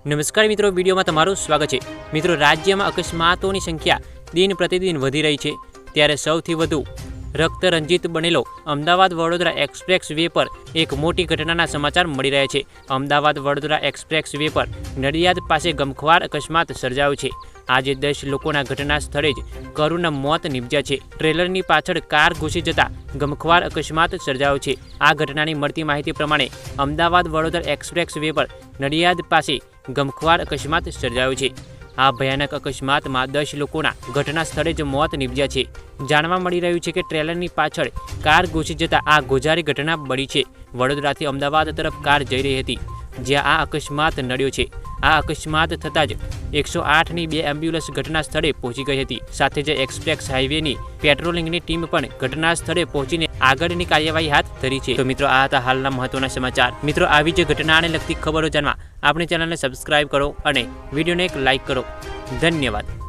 નમસ્કાર મિત્રો, વિડીયોમાં તમારું સ્વાગત છે। મિત્રો, રાજ્યમાં અકસ્માતોની સંખ્યા દિન પ્રતિદિન વધી રહી છે, ત્યારે સૌથી વધુ રક્તરંજિત બનેલો અમદાવાદ વડોદરા એક્સપ્રેસ વે પર એક મોટી ઘટનાના સમાચાર મળી રહ્યા છે। અમદાવાદ વડોદરા એક્સપ્રેસ વે પર નડિયાદ પાસે ગમખ્વાર અકસ્માત સર્જાયો છે। આજે 10 લોકોના ઘટના સ્થળે જ કરુણ મોત નિપજ્યા છે। ટ્રેલરની પાછળ કાર ઘૂસી જતા ગમખ્વાર અકસ્માત સર્જાયો છે। આ ઘટનાની મળતી માહિતી પ્રમાણે અમદાવાદ વડોદરા એક્સપ્રેસ વે પર નડિયાદ પાસે ગમખ્વાર અકસ્માત સર્જાયો છે। આ ભયાનક અકસ્માતમાં 10 લોકોના ઘટના સ્થળે જ મોત નિપજ્યા છે। જાણવા મળી રહ્યું છે કે ટ્રેલરની પાછળ કાર ઘૂસી જતા આ ગોઝારી ઘટના બની છે। વડોદરાથી અમદાવાદ તરફ કાર જઈ રહી હતી, જ્યાં આ અકસ્માત નડ્યો છે। આ અકસ્માત થતાં જ 108ની 2 એમ્બ્યુલન્સ ઘટના સ્થળે પહોંચી ગઈ હતી। સાથે જ એક્સપ્રેસ હાઈવેની પેટ્રોલિંગની ટીમ પણ ઘટના સ્થળે પહોંચીને આગળની કાર્યવાહી હાથ ધરી છે। તો મિત્રો, આ હતા હાલના મહત્વના સમાચાર। મિત્રો, આવી જ ઘટનાને લગતી ખબરો જાણવા આપણી ચેનલને સબસ્ક્રાઇબ કરો અને વિડીયોને એક લાઇક કરો। ધન્યવાદ।